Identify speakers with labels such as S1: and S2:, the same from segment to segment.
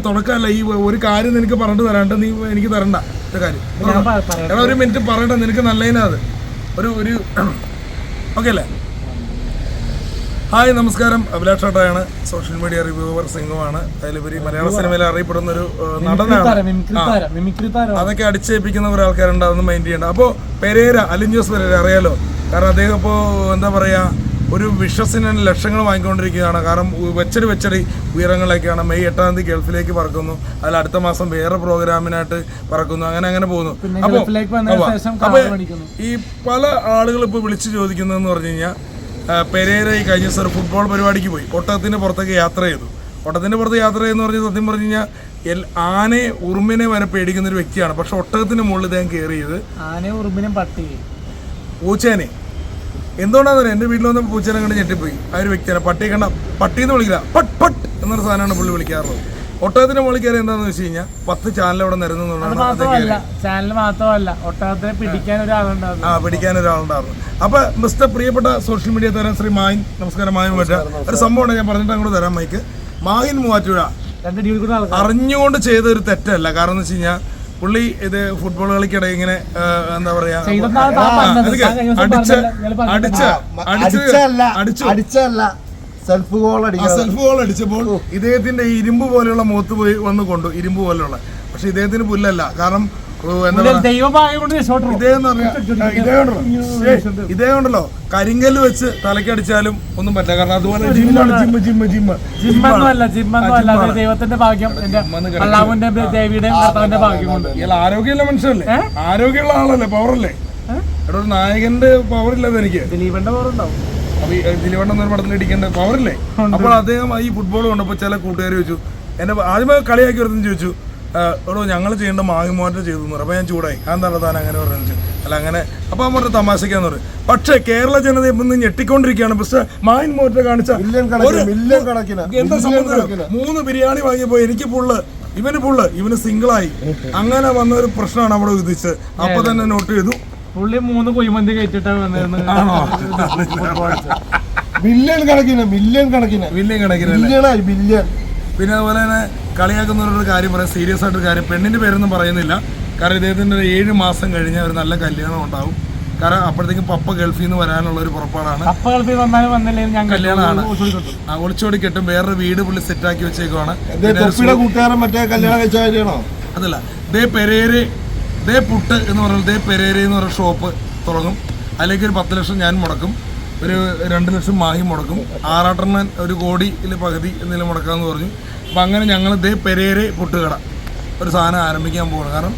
S1: തുടക്കമല്ല ഈ ഒരു കാര്യം നിനക്ക് പറഞ്ഞിട്ട് തരാണ്ട് നീ എനിക്ക് തരണ്ട കാര്യം. എടാ ഒരു മിനിറ്റ് പറയട്ടെ, നിനക്ക് നല്ലതിനാ അത് ഒരു ഓക്കെ അല്ലേ? ഹായ് നമസ്കാരം, അഭിലാഷ് ഷാട്ടയാണ്, സോഷ്യൽ മീഡിയ റിവ്യൂവർ സിംഗുമാണ്. അതിലുപരി മലയാള സിനിമയിൽ അറിയപ്പെടുന്ന ഒരു നടനാണ്. അതൊക്കെ അടിച്ചേൽപ്പിക്കുന്ന കുറെ ആൾക്കാരുണ്ട്, അതൊന്നും മൈൻഡ് ചെയ്യണ്ട. അപ്പോൾ പെരേര, അലിൻ ജോസ് പെരേര അറിയാലോ, കാരണം അദ്ദേഹം ഇപ്പോൾ എന്താ പറയുക, ഒരു വിശ്വസിന് ലക്ഷങ്ങൾ വാങ്ങിക്കൊണ്ടിരിക്കുകയാണ്. കാരണം വെച്ചടി ഉയരങ്ങളിലേക്കാണ്. മെയ് 8-ാം തീയതി ഗൾഫിലേക്ക് പറക്കുന്നു, അതിൽ അടുത്ത മാസം വേറെ പ്രോഗ്രാമിനായിട്ട് പറക്കുന്നു, അങ്ങനെ പോകുന്നു. അപ്പോൾ ഈ പല ആളുകൾ ഇപ്പോൾ വിളിച്ചു ചോദിക്കുന്നതെന്ന് പറഞ്ഞു കഴിഞ്ഞാൽ, പെരേര ഈ കഴിഞ്ഞ ദിവസം ഫുട്ബോൾ പരിപാടിക്ക് പോയി, ഒട്ടകത്തിൻ്റെ പുറത്തേക്ക് യാത്ര ചെയ്തു. ഒട്ടകത്തിൻ്റെ പുറത്ത് യാത്ര ചെയ്യുന്ന പറഞ്ഞാൽ സത്യം പറഞ്ഞു കഴിഞ്ഞാൽ ആനയെ ഉറുമ്പിനെ വരെ പേടിക്കുന്ന ഒരു വ്യക്തിയാണ്. പക്ഷെ ഒട്ടകത്തിന്റെ മുകളിൽ അദ്ദേഹം കയറി ചെയ്ത്
S2: ആനയെ ഉറുമ്പിനെ
S1: പൂച്ചേനെ എന്തുകൊണ്ടാന്ന് എന്റെ വീട്ടിൽ വന്ന പൂച്ചേനെ കണ്ട് ഞെട്ടിപ്പോയി. ആ ഒരു വ്യക്തിയാണ്. പട്ടിയെ കണ്ട പട്ടിന്ന് വിളിക്കില്ല, പട്ട് പട്ട് എന്നൊരു സാധനമാണ് പുള്ളി വിളിക്കാറുള്ളത്. ഒട്ടകത്തിന്റെ മുകളിൽ കയറി എന്താണെന്ന് വെച്ച് കഴിഞ്ഞാൽ 10 ചാനൽ അവിടെ നിരന്നുകൊണ്ടാണ്.
S2: ചാനൽ മാത്രമല്ല, ഒട്ടകത്തിനെ പിടിക്കാൻ
S1: ഒരാളുണ്ടായിരുന്നു. അപ്പൊ മിസ്റ്റർ പ്രിയപ്പെട്ട സോഷ്യൽ മീഡിയ താരം ശ്രീ മാഹിൻ, നമസ്കാരം. മാഹിൻ മൂവാറ്റുപുഴ ഒരു സംഭവമാണ്, ഞാൻ പറഞ്ഞിട്ട് അങ്ങോട്ട് തരാം മൈക്ക്. മാഹിൻ മൂവാറ്റുപുഴ അറിഞ്ഞുകൊണ്ട് ചെയ്ത ഒരു തെറ്റല്ല. കാരണം എന്ന് വെച്ച് കഴിഞ്ഞാൽ പുള്ളി ഇത് ഫുട്ബോൾ കളിക്കിടെ ഇങ്ങനെ എന്താ പറയാ
S3: സെൽഫ് ഗോൾ
S1: അടിച്ചപ്പോൾ ഇദ്ദേഹത്തിന്റെ ഇരുമ്പ് പോലെയുള്ള മുഖത്ത് പോയി വന്ന് കൊണ്ടു, ഇരുമ്പ് പോലെയുള്ള. പക്ഷെ ഇദ്ദേഹത്തിന് പുല്ലല്ല. കാരണം ഇദ്ദേഹം ഉണ്ടല്ലോ കരിങ്കല്ല് വെച്ച് തലക്കടിച്ചാലും ഒന്നും പറ്റില്ല. കാരണം അതുപോലെ
S2: ദൈവത്തിന്റെ ഭാഗ്യം,
S1: ആരോഗ്യമുള്ള മനുഷ്യല്ലേ, ആരോഗ്യമുള്ള ആളല്ലേ, പവറല്ലേ. ഇവിടെ ഒരു നായകന്റെ പവർ ഇല്ലത് എനിക്ക്.
S2: ദിലീപന്റെ പവർ ഉണ്ടാവും.
S1: ദിലീപണ്ണ എന്നൊരു പടത്തിൽ ഇടിക്കേണ്ട പവറില്ലേ. അപ്പോൾ അദ്ദേഹം ഈ ഫുട്ബോൾ കണ്ടപ്പോൾ ചില കൂട്ടുകാർ ചോദിച്ചു, എന്നെ ആദ്യമേ കളിയാക്കി വരുന്ന ചോദിച്ചു, എടോ ഞങ്ങൾ ചെയ്യേണ്ട മാഹിമോറ്റ ചെയ്തു എന്ന് പറയും. അപ്പോൾ ഞാൻ ചൂടായി, അതെന്താണ് താൻ അങ്ങനെ പറഞ്ഞു. അല്ല അങ്ങനെ അപ്പോൾ അവരുടെ തമാശക്കാന്ന് പറയും. പക്ഷേ കേരള ജനത ഇപ്പം ഞെട്ടിക്കൊണ്ടിരിക്കുകയാണ്. പക്ഷേ മാഹിൻ മോറ്റ കാണിച്ച എന്താ സംബന്ധം, 3 ബിരിയാണി വാങ്ങിയപ്പോൾ എനിക്ക് പുള്ള്, ഇവന് സിംഗിളായി. അങ്ങനെ വന്ന ഒരു പ്രശ്നമാണ് അവിടെ വിധിച്ചത്. അപ്പൊ തന്നെ നോട്ട് ചെയ്തു.
S2: പുള്ളി 3 കുഴിമന്തി കഴിച്ചിട്ടാണ് വന്നിരുന്നത്.
S3: മില്യൺ കണക്കിന്.
S1: പിന്നെ അതുപോലെ തന്നെ കളിയാക്കുന്നവരുടെ കാര്യം പറയാം, സീരിയസ് ആയിട്ടൊരു കാര്യം. പെണ്ണിന്റെ പേരൊന്നും പറയുന്നില്ല. കാരണം ഇദ്ദേഹത്തിന്റെ 7 മാസം കഴിഞ്ഞാൽ ഒരു നല്ല കല്യാണം ഉണ്ടാവും. കാരണം അപ്പോഴത്തേക്കും പപ്പ ഗൾഫിൽ നിന്ന് വരാനുള്ള ഒരു പുറപ്പാടാണ്. കല്യാണമാണ്, ഒളിച്ചോടി കെട്ടും. വേറൊരു വീട് പുള്ളി സെറ്റാക്കി വെച്ചേക്കുവാണ്. അതല്ല, ദേ പുട്ട് എന്ന് പറഞ്ഞാൽ പെരേര എന്ന് പറഞ്ഞ ഷോപ്പ് തുടങ്ങും. അതിലേക്ക് ഒരു 10 ലക്ഷം ഞാൻ മുടക്കും, ഒരു 2 ലക്ഷം മാഹി മുടക്കും, ആറാട്ടണ്ണൻ 1 കോടിയിൽ പകുതി എന്തെങ്കിലും മുടക്കാമെന്ന് പറഞ്ഞു. അപ്പം അങ്ങനെ ഞങ്ങൾ പെരേര പുട്ടുകട ഒരു സാധനം ആരംഭിക്കാൻ പോകണം. കാരണം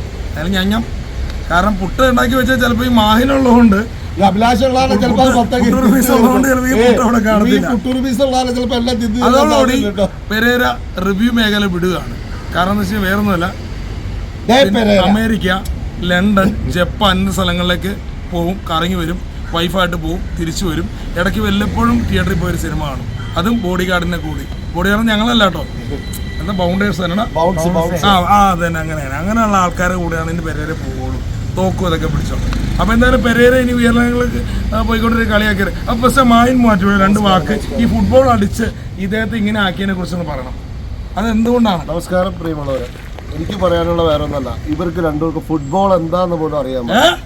S1: കാരണം പുട്ട് ഉണ്ടാക്കി വെച്ചാൽ ചിലപ്പോൾ ഈ മാഹിനുള്ളതുകൊണ്ട് അതോടുകൂടി പെരേര റിവ്യൂ മേഖല വിടുകയാണ്. കാരണം എന്ന് വെച്ചാൽ വേറൊന്നുമല്ല, അമേരിക്ക, ലണ്ടൻ, ജപ്പാൻ എന്ന സ്ഥലങ്ങളിലേക്ക് പോവും, കറങ്ങി വരും, വൈഫായിട്ട് പോവും, തിരിച്ചു വരും. ഇടയ്ക്ക് വല്ലപ്പോഴും തിയേറ്ററിൽ പോയൊരു സിനിമ കാണും. അതും ബോഡി ഗാർഡിനെ കൂടി. ബോഡി ഗാർഡ് ഞങ്ങളല്ല കേട്ടോ, എന്താ ബൗണ്ടേഴ്സ് തന്നെ. അതന്നെ അങ്ങനെയുള്ള ആൾക്കാരെ കൂടെയാണ് ഇനി പെരേര പോവുള്ളൂ. തോക്കും അതൊക്കെ പിടിച്ചോ. അപ്പൊ എന്തായാലും പെരേര ഇനി ഉയർന്നങ്ങൾക്ക് പോയിക്കൊണ്ടിരിക്കുന്ന കളിയാക്കിയത്. അപ്പൊ പക്ഷേ മാഹിൻ മൂവാറ്റുപുഴ 2 വാക്ക് ഈ ഫുട്ബോൾ അടിച്ച് ഇദ്ദേഹത്തെ ഇങ്ങനെ ആക്കിയതിനെ കുറിച്ചൊന്ന് പറയണം. അതെന്തുകൊണ്ടാണ്?
S3: നമസ്കാരം പ്രിയമുള്ളവരെ, എനിക്ക് പറയാനുള്ള വേറെ ഒന്നല്ല, ഇവർക്ക് രണ്ടുപേർക്ക് ഫുട്ബോൾ എന്താന്ന് പോലും അറിയാൻ പറ്റും.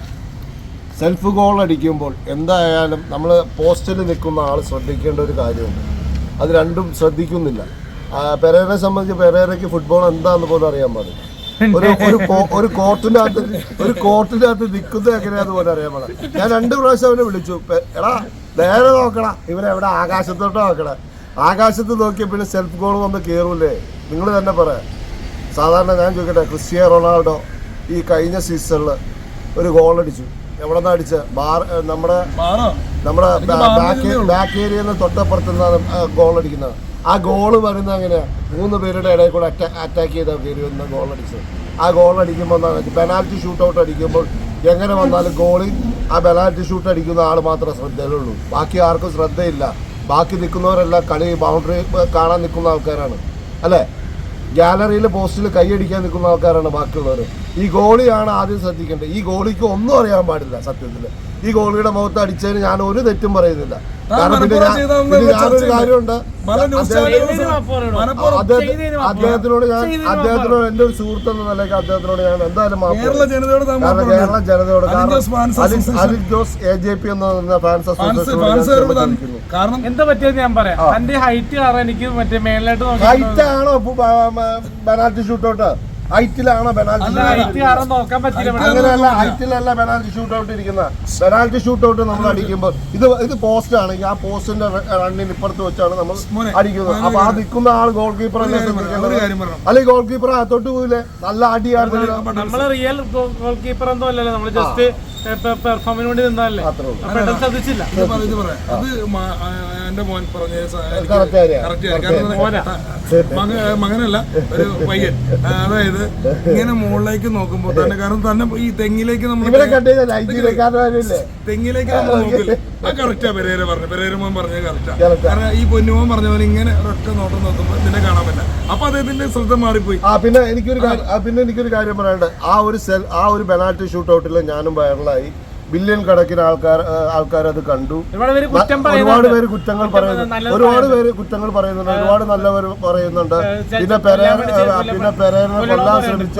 S3: സെൽഫ് ഗോൾ അടിക്കുമ്പോൾ എന്തായാലും നമ്മൾ പോസ്റ്റിൽ നിൽക്കുന്ന ആൾ ശ്രദ്ധിക്കേണ്ട ഒരു കാര്യമുണ്ട്. അത് രണ്ടും ശ്രദ്ധിക്കുന്നില്ല. പെരേരയെ സംബന്ധിച്ച് പെരേരയ്ക്ക് ഫുട്ബോൾ എന്താന്ന് പോലും അറിയാൻ പാടില്ല. ഒരു കോർട്ടിനകത്ത് നിൽക്കുന്നത് എങ്ങനെയാന്ന് പോലും അറിയാൻ പാടില്ല. ഞാൻ 2 പ്രാവശ്യം അവനെ വിളിച്ചു, എടാ നേരെ നോക്കടാ, ഇവനെവിടെ ആകാശത്തോട്ട് നോക്കടാ. ആകാശത്ത് നോക്കിയ പിന്നെ സെൽഫ് ഗോൾ വന്ന് കയറൂലേ? നിങ്ങൾ തന്നെ പറയാം. സാധാരണ ഞാൻ ചോദിക്കട്ടെ, ക്രിസ്ത്യാനോ റൊണാൾഡോ ഈ കഴിഞ്ഞ സീസണിൽ ഒരു ഗോൾ അടിച്ചു. എവിടെ നിന്നാണ് അടിച്ചത്? നമ്മുടെ ബാക്ക് ഏരിയയിൽ നിന്ന് തൊട്ടപ്പുറത്ത് നിന്നാണ് ഗോൾ അടിക്കുന്നത്. ആ ഗോള് വരുന്നത് എങ്ങനെയാണ്? 3 പേരുടെ ഇടയിൽ കൂടെ അറ്റാക്ക് ചെയ്ത കയറി വന്ന ഗോൾ അടിച്ചത്. ആ ഗോൾ അടിക്കുമ്പോൾ പെനാൽറ്റി ഷൂട്ട് ഔട്ട് അടിക്കുമ്പോൾ എങ്ങനെ വന്നാലും ഗോളിൽ ആ പെനാൽറ്റി ഷൂട്ട് അടിക്കുന്ന ആൾ മാത്രമേ ശ്രദ്ധയിലുള്ളൂ. ബാക്കി ആർക്കും ശ്രദ്ധയില്ല. ബാക്കി നിൽക്കുന്നവരെല്ലാം കളി ബൗണ്ടറി കാണാൻ നിൽക്കുന്ന ആൾക്കാരാണ്, അല്ലേ? ഗാലറിയിൽ പോസ്റ്റിൽ കൈയടിക്കാൻ നിൽക്കുന്ന ആൾക്കാരാണ് ബാക്കിയുള്ളവർ. ഈ ഗോളിയാണ് ആദ്യം ശ്രദ്ധിക്കേണ്ടത്. ഈ ഗോളിക്ക് ഒന്നും അറിയാൻ പാടില്ല സത്യത്തിൽ. ഈ ഗോളിയുടെ മുഖത്ത് അടിച്ചതിന് ഞാൻ ഒരു തെറ്റും പറയുന്നില്ല. കാരണം പിന്നെ ഞാനൊരു കാര്യമുണ്ട്, അദ്ദേഹത്തിനോട് എന്റെ ഒരു സുഹൃത്തെന്ന നിലയ്ക്ക് അദ്ദേഹത്തിനോട് ഞാൻ എന്തായാലും മാപ്പ് പറയും. കാരണം കേരള ജനതയോട്, അലിക് ജോസ് AJP എന്ന് പറഞ്ഞ ഫാൻസ് അസോസിയേഷൻ
S2: കാരണം എന്താ പറ്റിയെന്ന് ഞാൻ പറയാം. എന്റെ ഹൈറ്റ് കാരണം എനിക്ക് മറ്റേ മേലായിട്ട്
S3: ഹൈറ്റ് ആണോ പെനാൽറ്റി ഷൂട്ടൗട്ട്? ഹൈറ്റിലാണോ പെനാൽറ്റി? അങ്ങനെയല്ല, ഹൈറ്റിലല്ല പെനാൽറ്റി ഷൂട്ടൗട്ട് ഇരിക്കുന്ന. പെനാൽറ്റി ഷൂട്ടൗട്ട് നമ്മൾ അടിക്കുമ്പോൾ ഇത് പോസ്റ്റ് ആണെങ്കിൽ ആ പോസ്റ്റിന്റെ റണ്ണിന് ഇപ്പുറത്ത് വെച്ചാണ് നമ്മൾ അടിക്കുന്നത്. അപ്പൊ ആ നിൽക്കുന്ന ആൾ ഗോൾ കീപ്പർ അല്ലെങ്കിൽ ഗോൾ കീപ്പർ അകത്തോട്ട് പോയില്ലേ, നല്ല അടിയാണ്.
S2: നമ്മള് റിയൽ ഗോൾ കീപ്പർ ഒന്നും അല്ലല്ലോ, നമ്മള് ജസ്റ്റ് പെർഫോമിന് വേണ്ടി നിന്നല്ലേ, ശ്രദ്ധിച്ചില്ല.
S1: അത് എന്റെ മോൻ പറഞ്ഞ മകനല്ല, ഒരു പയ്യൻ. അതായത് ഇങ്ങനെ മുകളിലേക്ക് നോക്കുമ്പോ തന്നെ, കാരണം തന്നെ ഈ തെങ്ങിലേക്ക് നമ്മൾ തെങ്ങിലേക്ക് നമ്മൾ നോക്കില്ല. അത് കറക്റ്റാ പെരേര പറഞ്ഞു, പെരേര മോൻ പറഞ്ഞത് കറക്റ്റാ. കാരണം ഈ പൊന്നുമോൻ പറഞ്ഞ പോലെ ഇങ്ങനെ ഒറ്റ നോട്ടം നോക്കുമ്പോൾ ഇതിനെ കാണാൻ പറ്റില്ല. അപ്പൊ അദ്ദേഹത്തിന്റെ ശ്രദ്ധ മാറിപ്പോയി.
S3: പിന്നെ എനിക്കൊരു കാര്യം പറയാനുണ്ട്. ആ ഒരു പെനാൽറ്റി ഷൂട്ടൗട്ടിൽ ഞാനും വൈറലായി. ബില്യൺ കണക്കിന് ആൾക്കാർ അത് കണ്ടു. ഒരുപാട് പേര് കുറ്റങ്ങൾ പറയുന്നുണ്ട്, ഒരുപാട് നല്ലവർ പറയുന്നുണ്ട്. പിന്നെ പെരേരനെ കൊല്ലാൻ ശ്രമിച്ച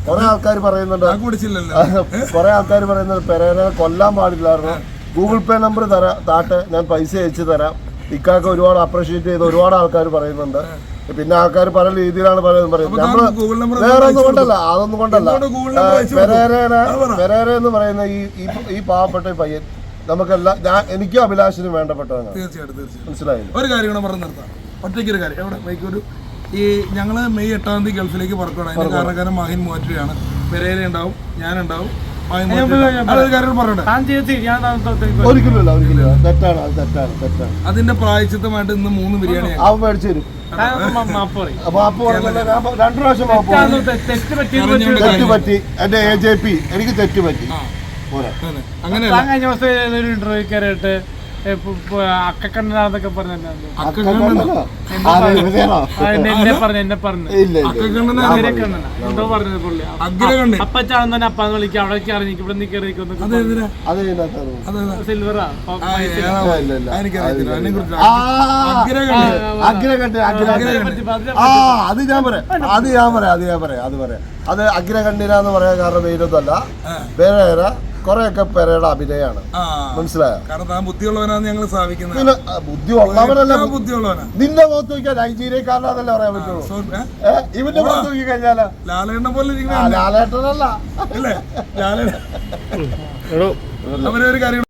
S3: കുറെ ആൾക്കാർ പറയുന്നുണ്ട് പെരേരനെ കൊല്ലാൻ പാടില്ലായിരുന്നു. ഗൂഗിൾ പേ നമ്പർ താട്ടെ, ഞാൻ പൈസ അയച്ചു തരാം. ഇക്കാക്ക് ഒരുപാട് അപ്രീഷിയേറ്റ് ചെയ്ത് ഒരുപാട് ആൾക്കാർ പറയുന്നുണ്ട്. പിന്നെ ആൾക്കാർ പല രീതിയിലാണ് പറയുന്നത്. നമ്മള് വേറെ ഒന്നും കൊണ്ടല്ല, അതൊന്നും കൊണ്ടല്ല. പെരേര എന്ന് പറയുന്ന ഈ പാവപ്പെട്ട പയ്യൻ നമുക്കെല്ലാം, എനിക്കും അഭിലാഷിനും വേണ്ടപ്പെട്ടതാണ്.
S1: തീർച്ചയായിട്ടും
S3: മനസ്സിലായില്ല.
S1: ഒരു കാര്യം കൂടെ പറഞ്ഞു നിർത്താം. ഒറ്റയ്ക്കൊരു കാര്യം, അവിടെ ബൈക്കൊരു ഈ ഞങ്ങള് മെയ് 8 ഗൾഫിലേക്ക് പുറപ്പെടാം. അതിന്റെ കാരണക്കാരൻ മാഹിൻ മൂവാറ്റുപുഴയാണ്. പെരേര ഉണ്ടാവും, ഞാനുണ്ടാവും.
S3: ഒരിക്കലും തെറ്റാണ്.
S1: അതിന്റെ പ്രായച്ചിത്തമായിട്ട് ഇന്ന് 3 ബിരിയാണി
S3: അവൻ മേടിച്ചു തരും. 2 പ്രാവശ്യം തെറ്റുപറ്റി. എന്റെ AJP എനിക്ക് തെറ്റുപറ്റി.
S2: അങ്ങനെ ഇന്റർവ്യൂ കയറിയിട്ട് അക്കക്കണ്ണനാന്നൊക്കെ പറഞ്ഞു എന്തോ പറഞ്ഞത് പുള്ളി. അപ്പച്ചാണെന്ന് തന്നെ അപ്പാന്ന് വിളിക്കുക, അവിടെ ഇറങ്ങിക്കും, ഇവിടെ കയറിക്കുന്നു. സിൽവറാ
S3: അത് അഗ്രകണ്ഠിനാന്ന് പറയാൻ കാരണം വേറൊന്നല്ല, വേറെ കൊറേയൊക്കെ പെരയുടെ അഭിനയാണ്. മനസ്സിലായോ?
S1: കാരണം ബുദ്ധിയുള്ളവനാണ് ഞങ്ങൾ സ്ഥാപിക്കുന്നത്.
S3: പിന്നെ ബുദ്ധി ഉള്ളവരല്ല, നിന്റെ മുഖത്ത് നോക്കിയാൽ നൈജീരിയക്കാരനാന്നല്ലേ പറയാൻ പറ്റുള്ളൂ. ഇവന്റെ മുഖത്ത് നോക്കി കഴിഞ്ഞാലോ
S1: ലാലേട്ടനെ പോലെ
S3: ലാലേട്ടനല്ല
S1: അല്ലേ? ലാലേട്ടൻ അവരൊരു കാര്യം